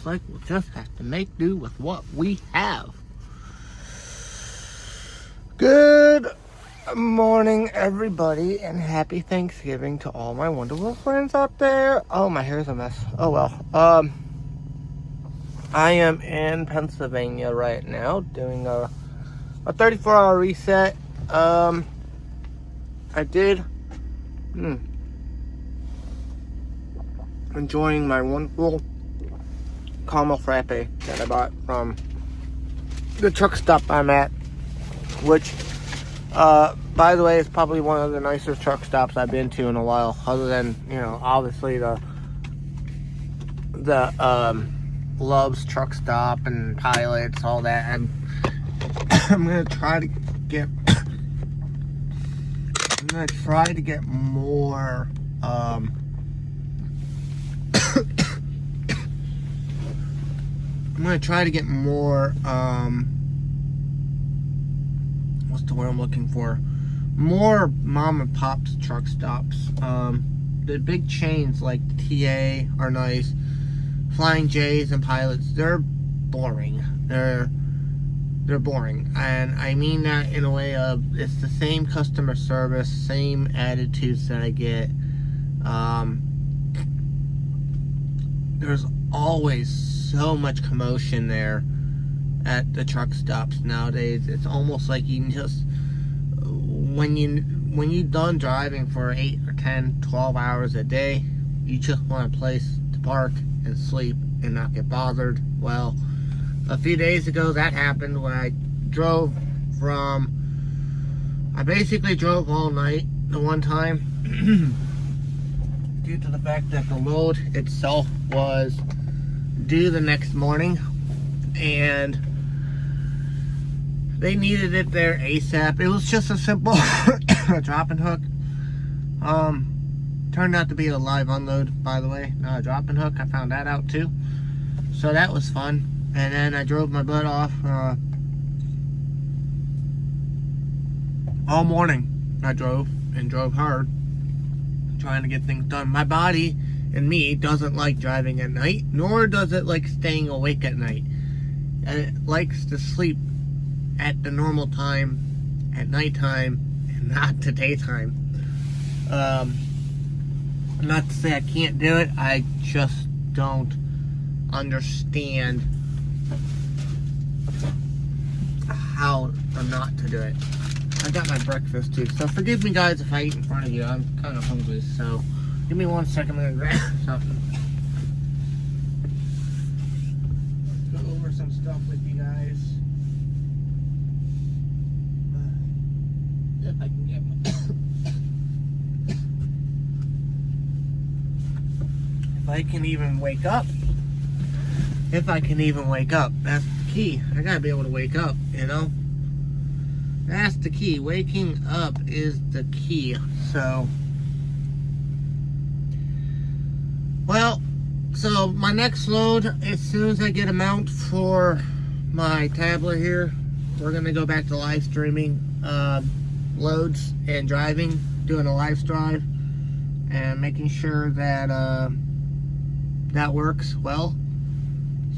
looks like we'll just have to make do with what we have. Good morning, everybody, and happy Thanksgiving to all my wonderful friends out there. Oh, my hair's a mess. Oh, well. I am in Pennsylvania right now doing a 34-hour reset. I did enjoying my wonderful caramel frappe that I bought from the truck stop I'm at, which by the way is probably one of the nicer truck stops I've been to in a while, other than, you know, obviously the Love's truck stop and Pilots, all that. I'm gonna try to get more what's the word I'm looking for? More mom and pop's truck stops. The big chains like TA are nice. Flying J's and Pilots, they're boring. They're boring. And I mean that in a way of, it's the same customer service, same attitudes that I get. There's always so much commotion there at the truck stops nowadays. It's almost like you can just, when you're done driving for 8 or 10, 12 hours a day, you just want a place to park and sleep and not get bothered. Well, a few days ago that happened when I basically drove all night the one time due to the fact that the load itself was due the next morning and they needed it there ASAP. It was just a simple drop and hook. Turned out to be a live unload, by the way, not a drop and hook. I found that out too, so that was fun. And then I drove my butt off all morning. I drove hard, trying to get things done. My body and me doesn't like driving at night, nor does it like staying awake at night. It likes to sleep at the normal time, at nighttime, and not the daytime. Not to say I can't do it, I just don't understand how or not to do it. I got my breakfast too, so forgive me guys if I eat in front of you. I'm kind of hungry, so give me 1 second, I'm gonna grab something. Go over some stuff with you guys. If I can get my if I can even wake up. If I can even wake up. That's the key. I gotta be able to wake up, you know? That's the key. Waking up is the key. So, well, so my next load, as soon as I get a mount for my tablet here, we're gonna go back to live streaming loads and driving, doing a live drive and making sure that that works well.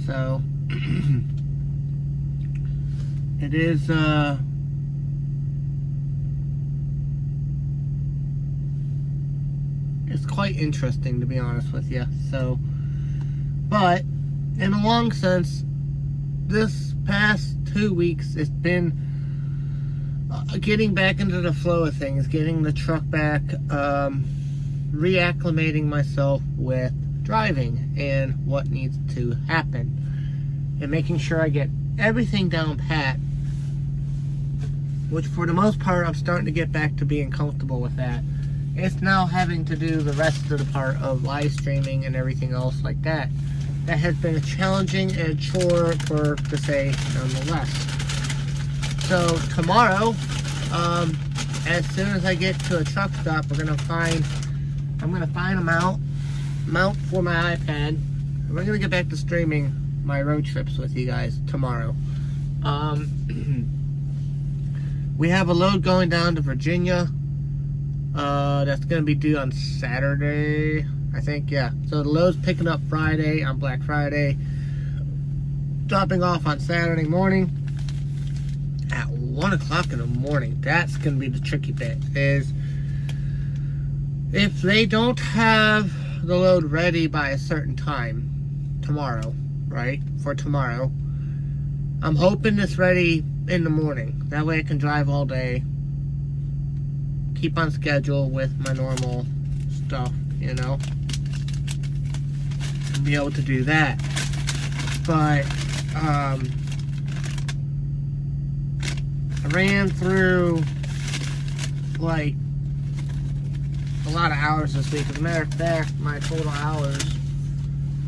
So it is it's quite interesting, to be honest with you. So, but in a long sense, this past 2 weeks it's been getting back into the flow of things, getting the truck back, reacclimating myself with driving and what needs to happen, and making sure I get everything down pat, which for the most part I'm starting to get back to being comfortable with that. It's now having to do the rest of the part of live streaming and everything else like that. That has been a challenging and a chore, to say nonetheless. So tomorrow, as soon as I get to a truck stop, I'm gonna find a mount for my iPad. We're gonna get back to streaming my road trips with you guys tomorrow. We have a load going down to Virginia. That's gonna be due on Saturday, I think. Yeah. So the load's picking up Friday on Black Friday. dropping off on Saturday morning at 1 o'clock in the morning. That's going to be the tricky bit, is if they don't have the load ready by a certain time tomorrow, right, for tomorrow, I'm hoping it's ready in the morning. That way I can drive all day, keep on schedule with my normal stuff, you know, and be able to do that. But I ran through like a lot of hours this week. As a matter of fact, my total hours,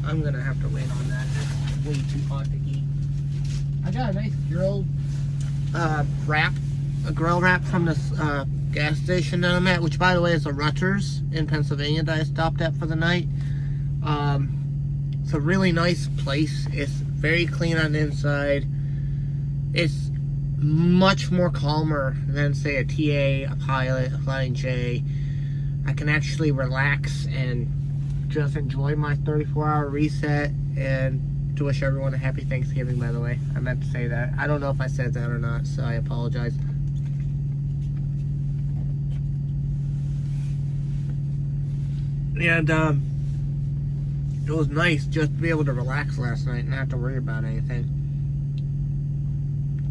I'm gonna have to wait on that. It's way too hot to eat. I got a nice grilled wrap, a grill wrap from this gas station that I'm at, which by the way is a Rutgers in Pennsylvania that I stopped at for the night. It's a really nice place. It's very clean on the inside. It's much more calmer than, say, a TA, a Pilot, a Flying J. I can actually relax and just enjoy my 34-hour reset. And to wish everyone a happy Thanksgiving, by the way. I meant to say that. I don't know if I said that or not, so I apologize. And it was nice just to be able to relax last night and not have to worry about anything.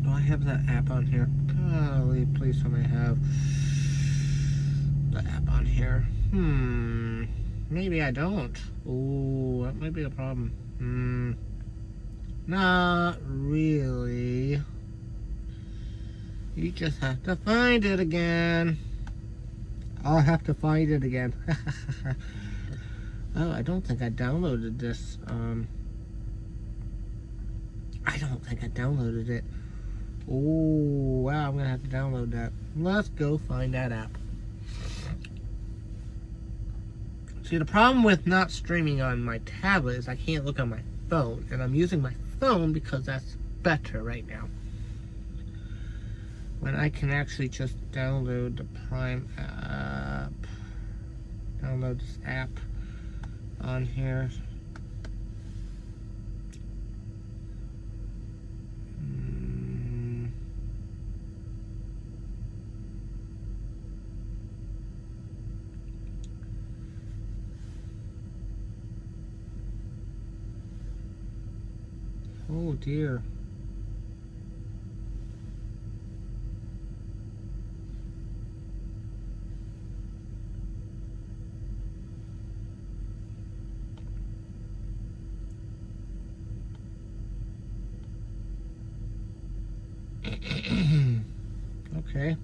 Do I have that app on here? Golly, please tell me I have the app on here. Maybe I don't. Ooh, that might be a problem. Not really. You just have to find it again. I'll have to find it again. Oh, I don't think I downloaded this. I don't think I downloaded it. Oh, wow, I'm gonna have to download that. Let's go find that app. See, the problem with not streaming on my tablet is I can't look on my phone, and I'm using my phone because that's better right now. When I can actually just download the Prime app, download this app on here. Oh dear. Okay.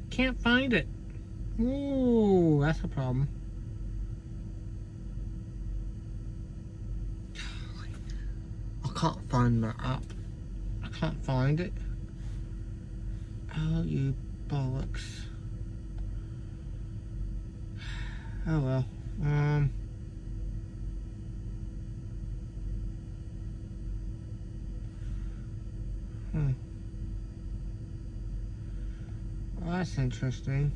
Can't find it. Ooh, that's a problem. I can't find my app. I can't find it. Oh, you bollocks. Oh well. Well, that's interesting.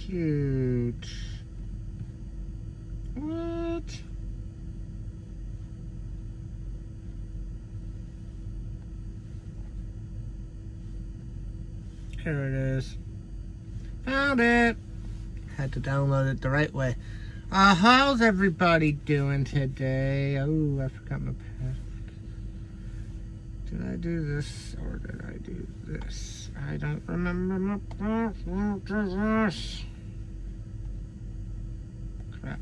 Shoot. What? Here it is. Found it. Had to download it the right way. How's everybody doing today? Oh, I forgot my password. Did I do this or did I do this? I don't remember my password to this. Crap.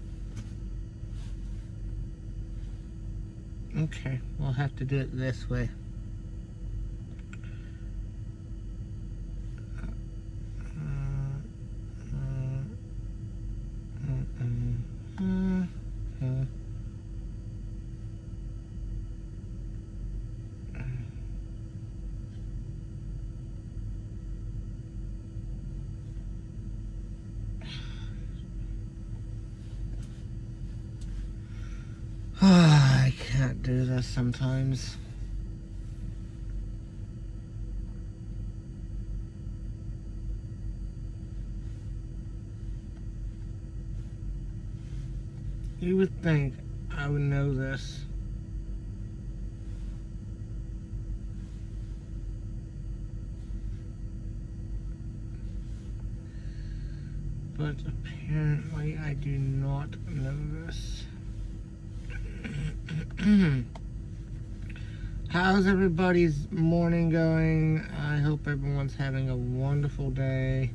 Okay, we'll have to do it this way. I can't do this sometimes. You would think I would know this. But apparently I do not know this. How's everybody's morning going? I hope everyone's having a wonderful day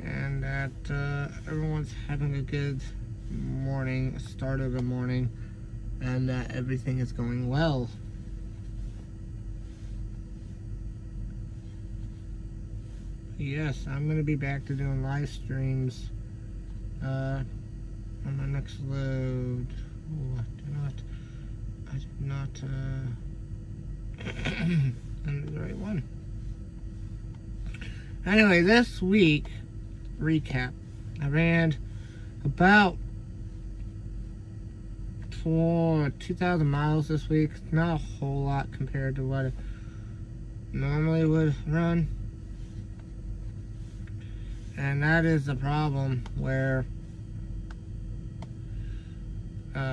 and that everyone's having a good morning, start of the morning, and that everything is going well. Yes, I'm going to be back to doing live streams on my next load. Oh, I did not enter the right one. Anyway, this week, recap. I ran about 2,000 miles this week. Not a whole lot compared to what I normally would run. And that is the problem where what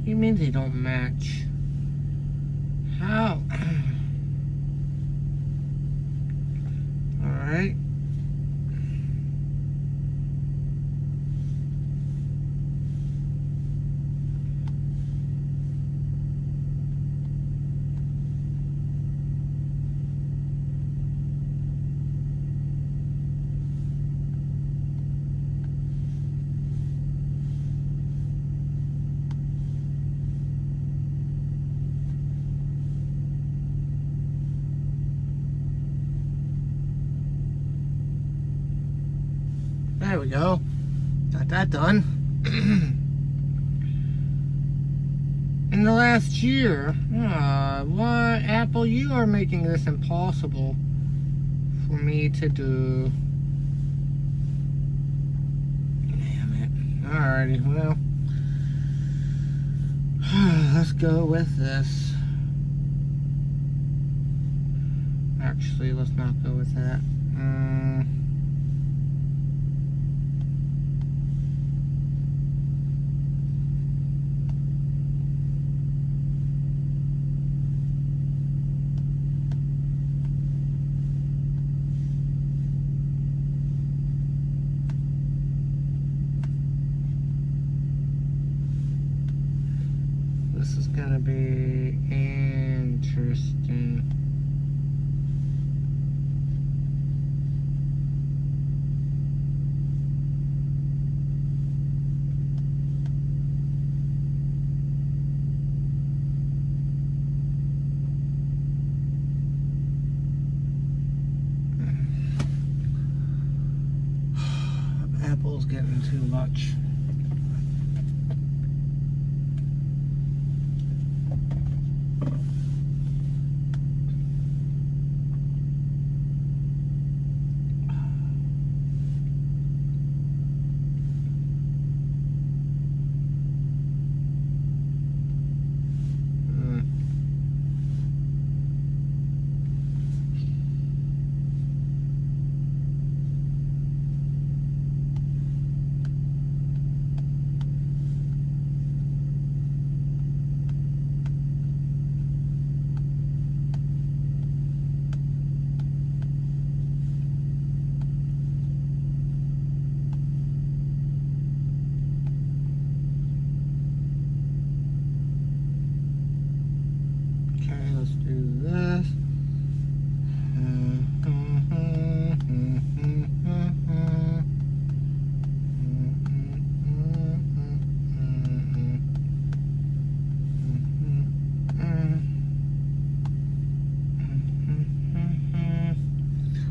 do you mean they don't match? How? Alright. There we go. Got that done. In the last year, why, Apple, you are making this impossible for me to do. Damn it. Alrighty, well. Let's go with this. Actually, let's not go with that. This is gonna be interesting. Apple's getting too much.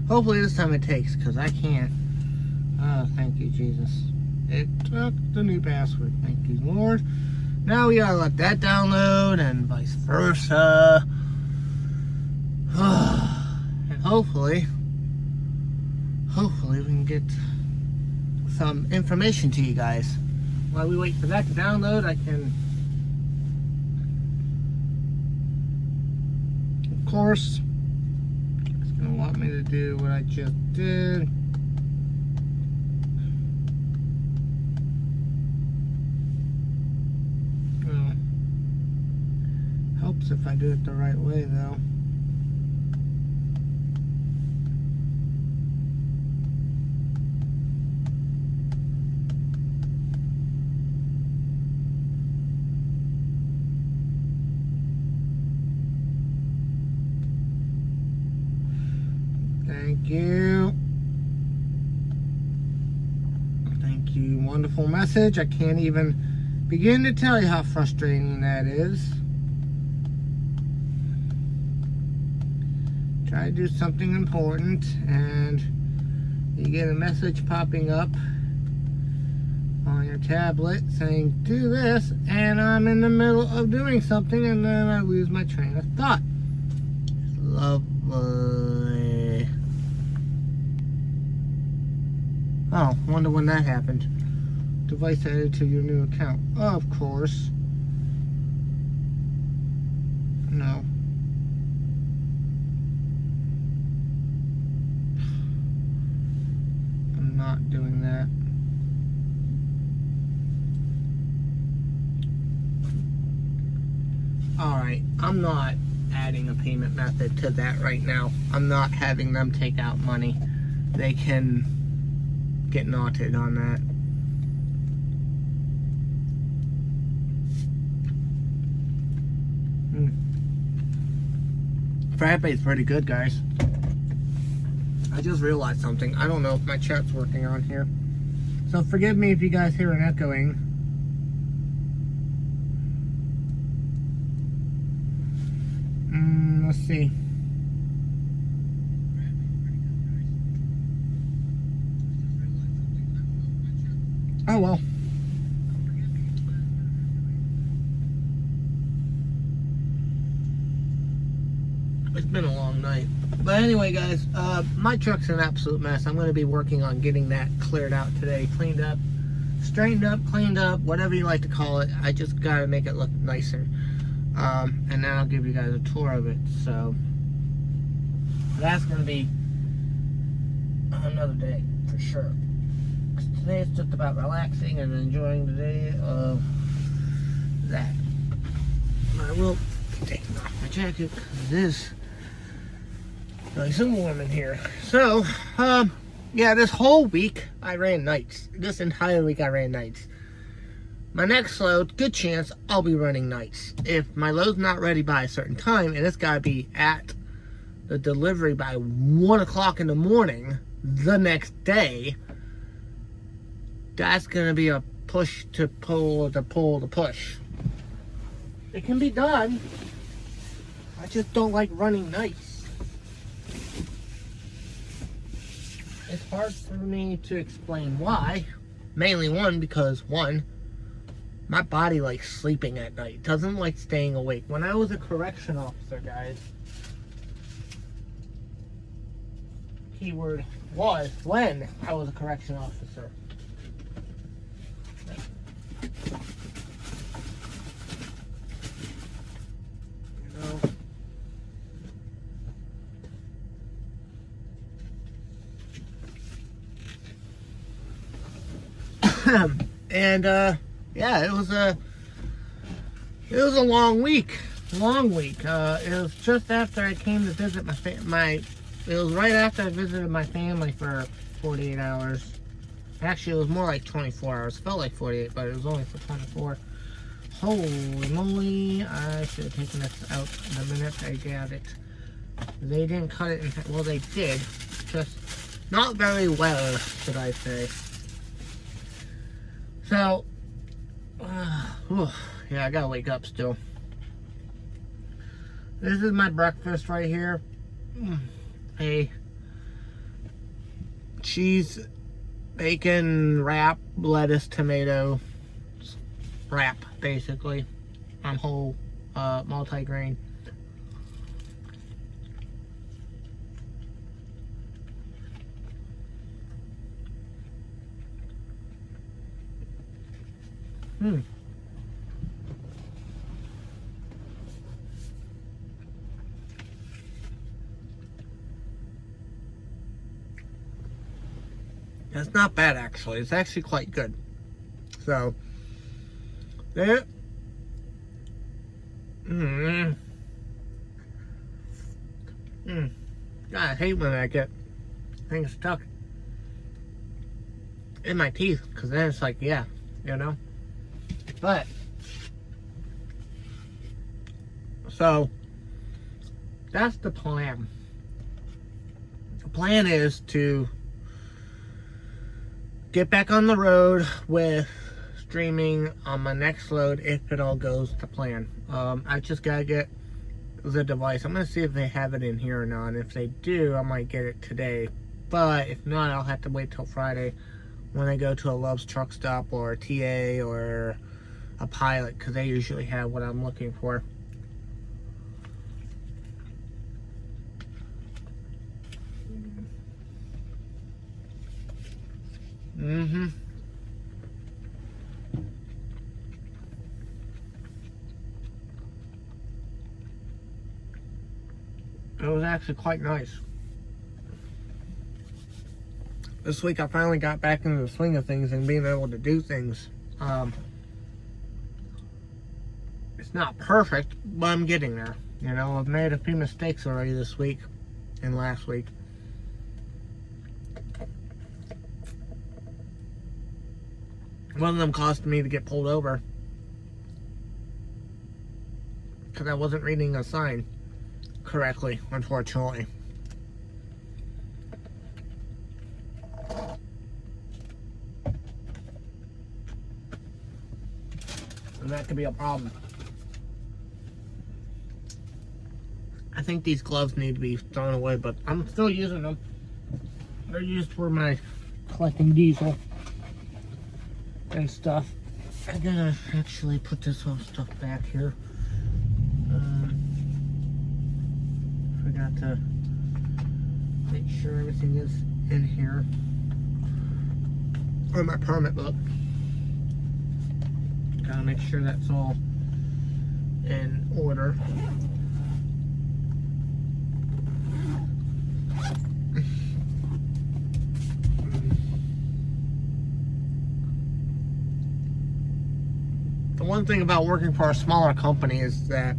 Hopefully this time it takes, because I can't. Oh, thank you, Jesus. It took the new password. Thank you, Lord. Now we gotta let that download and vice versa. And hopefully we can get some information to you guys while we wait for that to download, I can, of course, it's going to want me to do what I just did. Well, helps if I do it the right way, though. Thank you. Thank you. Wonderful message. I can't even begin to tell you how frustrating that is. Try to do something important and you get a message popping up on your tablet saying do this, and I'm in the middle of doing something and then I lose my train of thought. Lovely. Oh, wonder when that happened. Device added to your new account. Of course. No. I'm not doing that. Alright, I'm not adding a payment method to that right now. I'm not having them take out money. They can get knotted on that. Frappé's pretty good, guys. I just realized something. I don't know if my chat's working on here, so forgive me if you guys hear an echoing. Let's see. Oh well. It's been a long night. But anyway, guys, my truck's an absolute mess. I'm going to be working on getting that cleared out today. Cleaned up, straightened up, cleaned up, whatever you like to call it. I just got to make it look nicer. And then I'll give you guys a tour of it. So that's going to be another day for sure. Today it's just about relaxing and enjoying the day of that. I will be taking off my jacket because it is nice and warm in here. So, yeah, this whole week I ran nights. This entire week I ran nights. My next load, good chance I'll be running nights. If my load's not ready by a certain time, and it's got to be at the delivery by 1 o'clock in the morning the next day, that's going to be a push to pull to pull to push. It can be done. I just don't like running nights. It's hard for me to explain why. Mainly because my body likes sleeping at night. It doesn't like staying awake. When I was a correction officer, guys, keyword was when I was a correction officer. And yeah, it was a long week. It was just after I came to visit it was right after I visited my family for 48 hours. Actually, it was more like 24 hours. It felt like 48, but it was only for 24. Holy moly, I should have taken this out the minute I got it. They didn't cut it well, they did, just not very well, should I say. So, yeah, I gotta wake up still. This is my breakfast right here. A cheese, bacon, wrap, lettuce, tomato wrap, basically, on whole multi-grain. That's not bad, actually. It's actually quite good. So, there. God, I hate when I get things stuck in my teeth, because then it's like, yeah, you know. But, so, that's the plan. The plan is to get back on the road with streaming on my next load if it all goes to plan. I just gotta get the device. I'm gonna see if they have it in here or not. If they do, I might get it today. But if not, I'll have to wait till Friday when I go to a Love's Truck Stop or a TA or a Pilot, because they usually have what I'm looking for. It was actually quite nice. This week I finally got back into the swing of things and being able to do things. It's not perfect, but I'm getting there. You know, I've made a few mistakes already this week and last week. One of them caused me to get pulled over because I wasn't reading a sign correctly, unfortunately. And that could be a problem. I think these gloves need to be thrown away, but I'm still using them. They're used for my collecting diesel and stuff. I gotta actually put this whole stuff back here. Forgot to make sure everything is in here. Or my permit book. Gotta make sure that's all in order. The one thing about working for a smaller company is that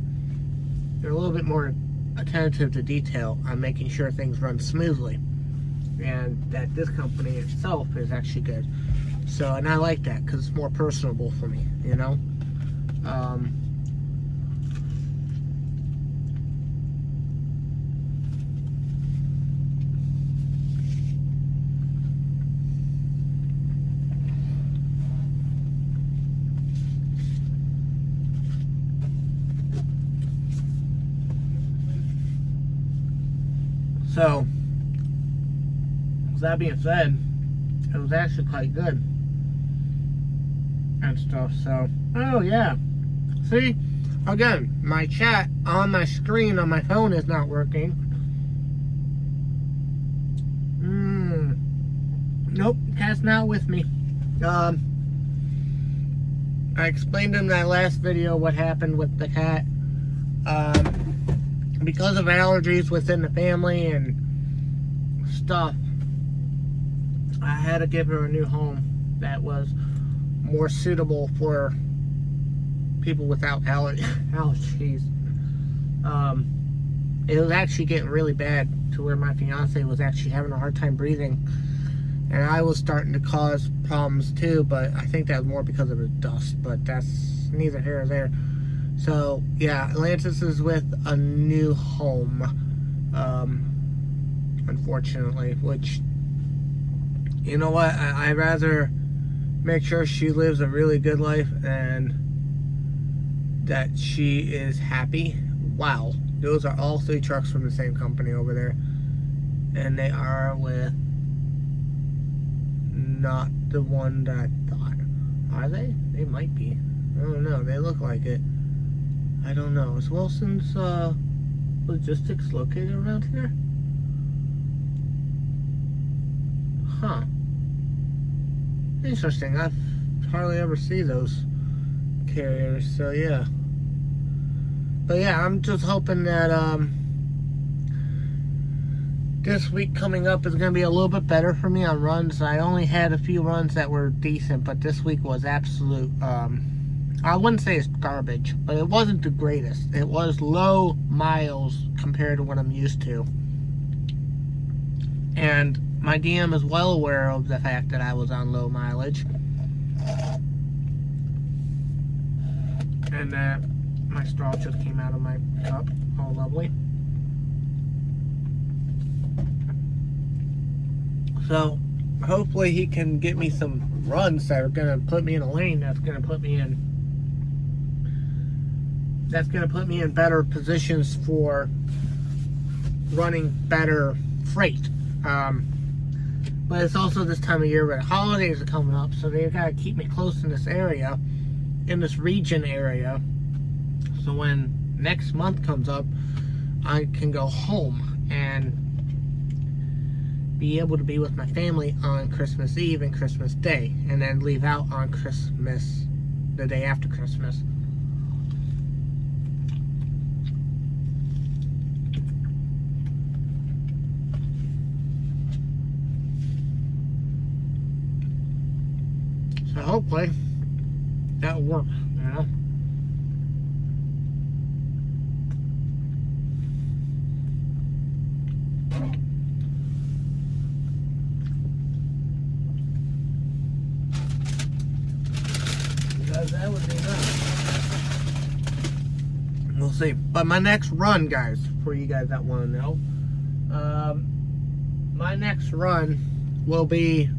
they're a little bit more attentive to detail on making sure things run smoothly, and that this company itself is actually good. So, and I like that because it's more personable for me, you know. So, with that being said, it was actually quite good and stuff. So, oh yeah, see, again, my chat on my screen on my phone is not working. Nope, cat's not with me. I explained in that last video what happened with the cat. Because of allergies within the family and stuff, I had to give her a new home that was more suitable for people without allergies. It was actually getting really bad to where my fiance was actually having a hard time breathing, and I was starting to cause problems too, but I think that was more because of the dust, but that's neither here nor there. So, yeah, Atlantis is with a new home, unfortunately, which, you know what, I'd rather make sure she lives a really good life and that she is happy. Wow, those are all 3 trucks from the same company over there, and they are with not the one that I thought. Are they? They might be. I don't know, they look like it. I don't know. Is Wilson's Logistics located around here? Huh. Interesting. I hardly ever see those carriers. So yeah. But yeah, I'm just hoping that this week coming up is going to be a little bit better for me on runs. I only had a few runs that were decent, but this week was absolute, I wouldn't say it's garbage, but it wasn't the greatest. It was low miles compared to what I'm used to. And my DM is well aware of the fact that I was on low mileage. And that my straw just came out of my cup. All lovely. So, hopefully he can get me some runs that are going to put me in a lane that's going to put me in better positions for running better freight. But it's also this time of year where the holidays are coming up, so they've got to keep me close in this area, in this region area, so when next month comes up, I can go home and be able to be with my family on Christmas Eve and Christmas Day, and then leave out on Christmas, the day after Christmas. So hopefully that'll work, you know. Because that would be nice. We'll see. But my next run, guys, for you guys that want to know, my next run will be,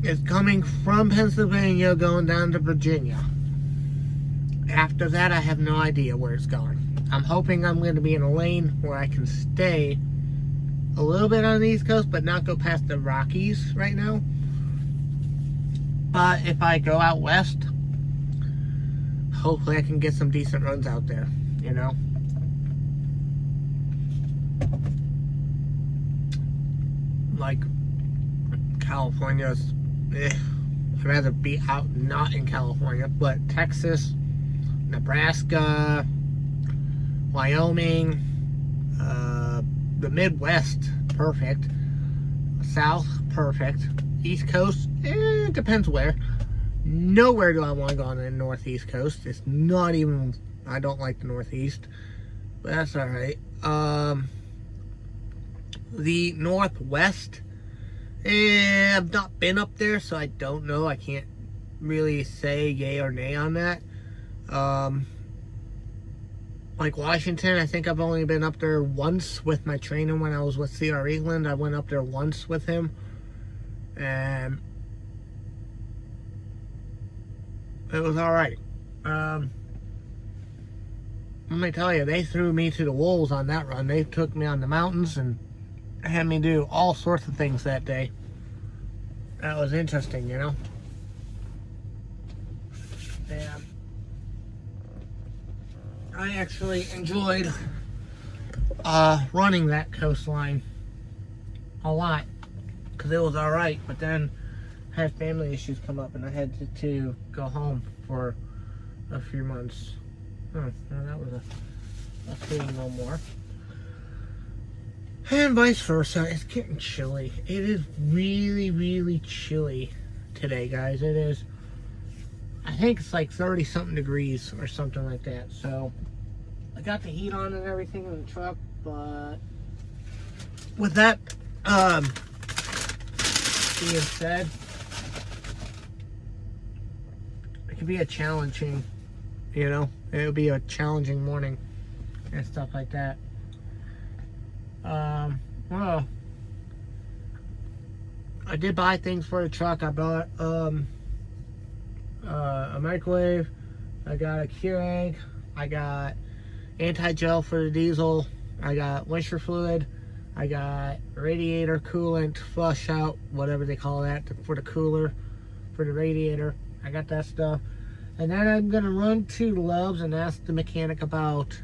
it's coming from Pennsylvania going down to Virginia. After that, I have no idea where it's going. I'm hoping I'm going to be in a lane where I can stay a little bit on the East Coast, but not go past the Rockies right now. But if I go out west, hopefully I can get some decent runs out there, you know. Like, California's, I'd rather be out not in California, but Texas, Nebraska, Wyoming, the Midwest, perfect. South, perfect. East Coast, it depends where. Nowhere do I want to go on the Northeast Coast. It's not even, I don't like the Northeast, but that's alright. The Northwest, I've not been up there, so I don't know. I can't really say yay or nay on that. Like Washington, I think I've only been up there once with my trainer when I was with C.R. England. I went up there once with him. And it was alright. Let me tell you, they threw me to the wolves on that run. They took me on the mountains and had me do all sorts of things that day. That was interesting, you know. And I actually enjoyed running that coastline a lot, because it was alright, but then I had family issues come up and I had to go home for a few months. Oh, well, that was a thing no more. And vice versa. It's getting chilly. It is really, really chilly today, guys. It is, I think it's like 30 something degrees or something like that. So I got the heat on and everything in the truck, but with that being said, it could be a challenging, you know, it would be a challenging morning and stuff like that. Well, I did buy things for the truck. I bought a microwave, I got a Keurig, I got anti-gel for the diesel, I got moisture fluid, I got radiator coolant, flush out, whatever they call that, for the cooler, for the radiator. I got that stuff. And then I'm going to run to Love's and ask the mechanic about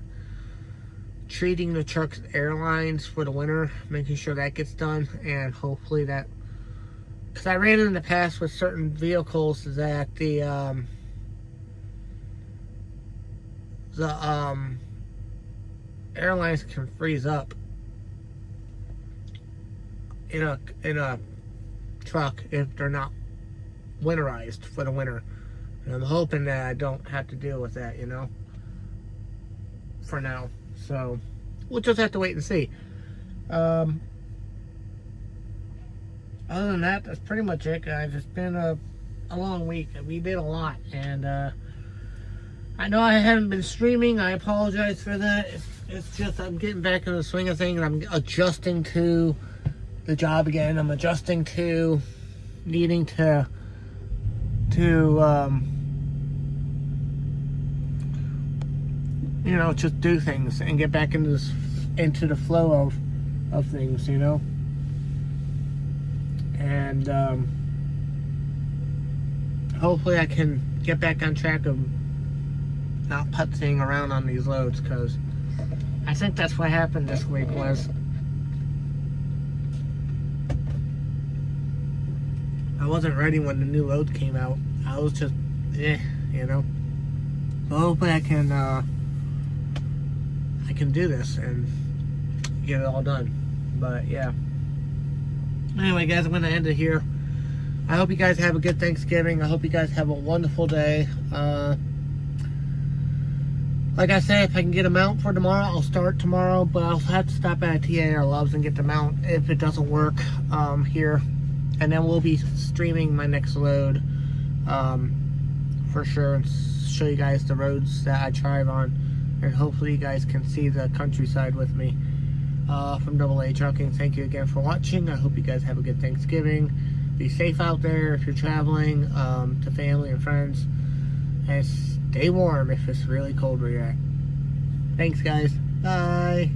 treating the truck's airlines for the winter, making sure that gets done, and hopefully that because I ran in the past with certain vehicles that the airlines can freeze up in a truck if they're not winterized for the winter. And I'm hoping that I don't have to deal with that, for now. So we'll just have to wait and see. Other than that, that's pretty much it, guys. It's been a long week. We did a lot, and I know I haven't been streaming. I apologize for that. It's just I'm getting back in the swing of things, and I'm adjusting to the job again. I'm adjusting to needing to just do things and get back into the flow of things, and hopefully I can get back on track of not putzing around on these loads, because I think that's what happened this week. Was I wasn't ready when the new loads came out. I was just but hopefully I can do this and get it all done. But yeah, anyway, guys, I'm gonna end it here. I hope you guys have a good Thanksgiving. I hope you guys have a wonderful day. Like I said, if I can get a mount for tomorrow, I'll start tomorrow, but I'll have to stop at TAR Loves and get the mount if it doesn't work here. And then we'll be streaming my next load for sure, and show you guys the roads that I drive on. And hopefully you guys can see the countryside with me. From AA Trucking, thank you again for watching. I hope you guys have a good Thanksgiving. Be safe out there if you're traveling to family and friends. And stay warm if it's really cold where you're at. Thanks, guys. Bye.